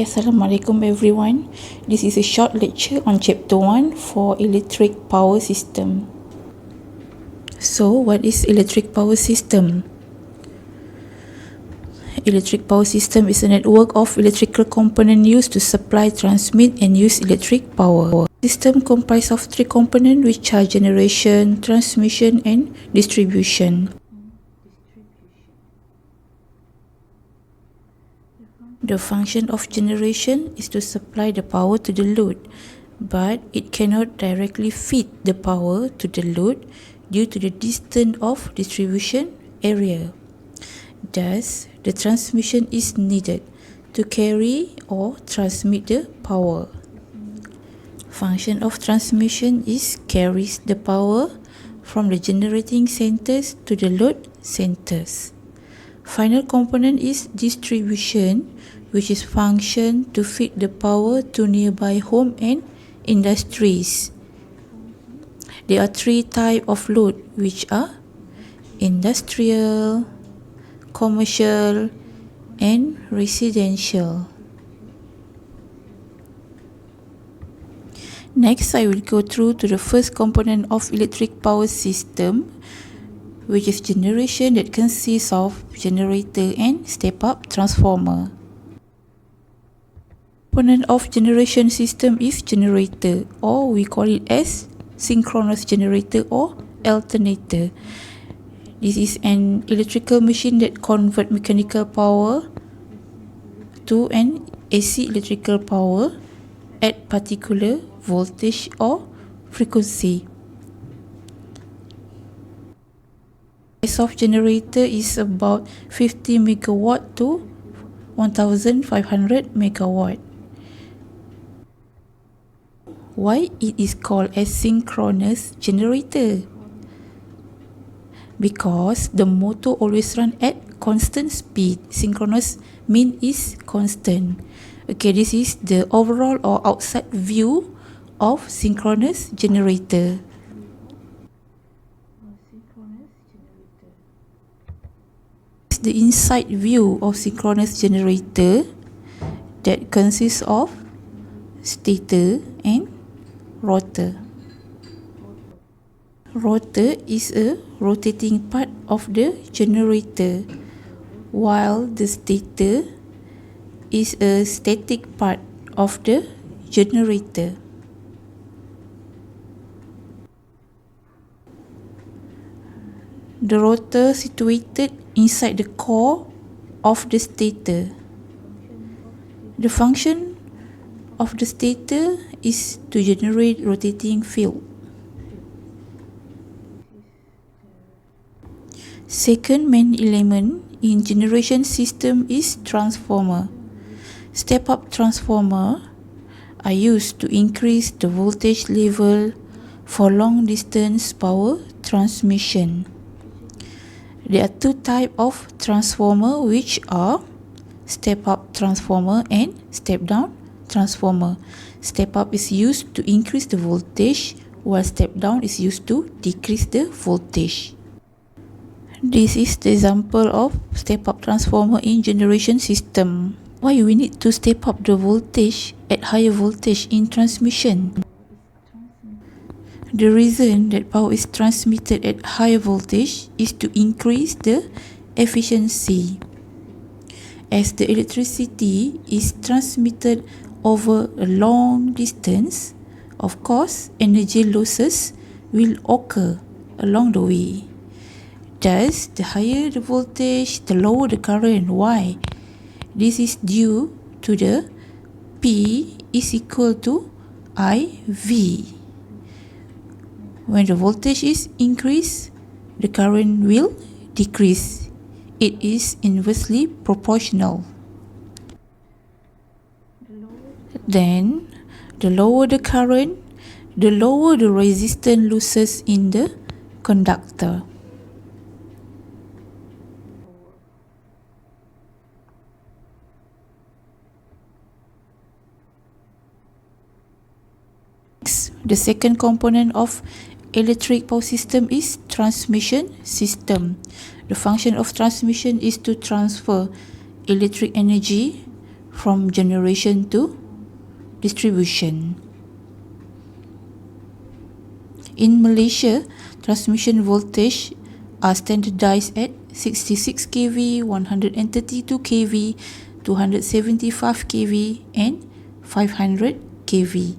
Assalamualaikum everyone. This is a short lecture on Chapter 1 for electric power system. So, what is electric power system? Electric power system is a network of electrical components used to supply, transmit, and use electric power. System comprises of three components which are generation, transmission, and distribution. The function of generation is to supply the power to the load, but it cannot directly feed the power to the load due to the distance of distribution area. Thus, the transmission is needed to carry or transmit the power. Function of transmission is carries the power from the generating centers to the load centers. Final component is distribution, which is function to feed the power to nearby home and industries. There are three types of load, which are industrial, commercial, and residential. Next, I will go through to the first component of electric power system, which is generation, that consists of generator and step-up transformer. Component of generation system is generator, or we call it as synchronous generator or alternator. This is an electrical machine that converts mechanical power to an AC electrical power at particular voltage or frequency. The size of generator is about 50 megawatt to 1500 megawatt. Why it is called as synchronous generator? Because the motor always run at constant speed. Synchronous mean is constant. Okay, this is the overall or outside view of synchronous generator. The inside view of synchronous generator that consists of stator and rotor. Rotor is a rotating part of the generator, while the stator is a static part of the generator. The rotor situated inside the core of the stator. The function of the stator is to generate rotating field. Second main element in generation system is transformer. Step-up transformer are used to increase the voltage level for long distance power transmission. There are two types of transformer, which are step-up transformer and step-down transformer. Step-up is used to increase the voltage, while step-down is used to decrease the voltage. This is the example of step-up transformer in generation system. Why we need to step up the voltage at higher voltage in transmission? The reason that power is transmitted at higher voltage is to increase the efficiency. As the electricity is transmitted over a long distance, of course, energy losses will occur along the way. Thus, the higher the voltage, the lower the current. Why? This is due to the P is equal to IV. When the voltage is increased, the current will decrease. It is inversely proportional. Then, the lower the current, the lower the resistance losses in the conductor. The second component of electric power system is transmission system. The function of transmission is to transfer electric energy from generation to distribution. In Malaysia, transmission voltage are standardized at 66 kV, 132 kV, 275 kV and 500 kV.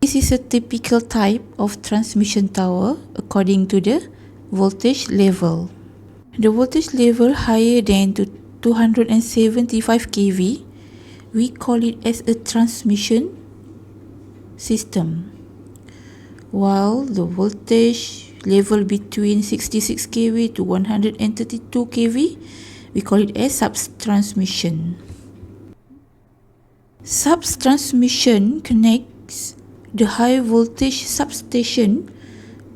This is a typical type of transmission tower according to the voltage level. The voltage level higher than 275 kV, we call it as a transmission system, while the voltage level between 66 kV to 132 kV, we call it as subtransmission. Subtransmission connects the high voltage substation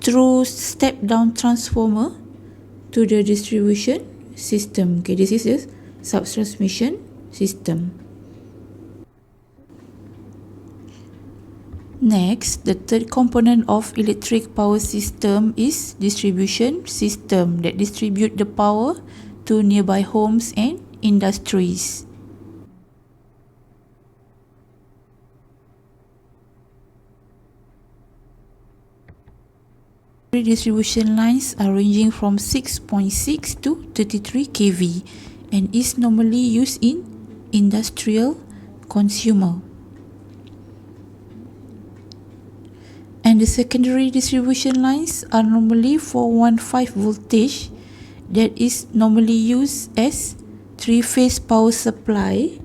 through step-down transformer to the distribution system. Okay, this is the subtransmission system. Next, the third component of electric power system is distribution system that distribute the power to nearby homes and industries. Distribution lines are ranging from 6.6 to 33 kV and is normally used in industrial consumer. And the secondary distribution lines are normally 415 voltage that is normally used as three-phase power supply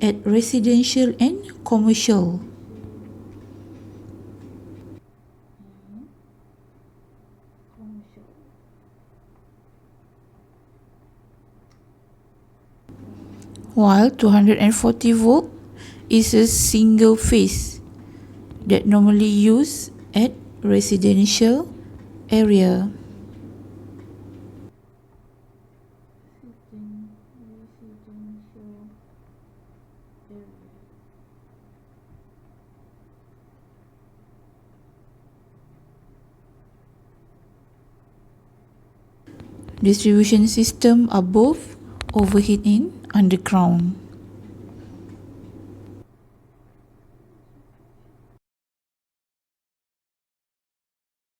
at residential and commercial. While 240 volt is a single phase that normally used at residential area. Distribution system are both overhead and underground.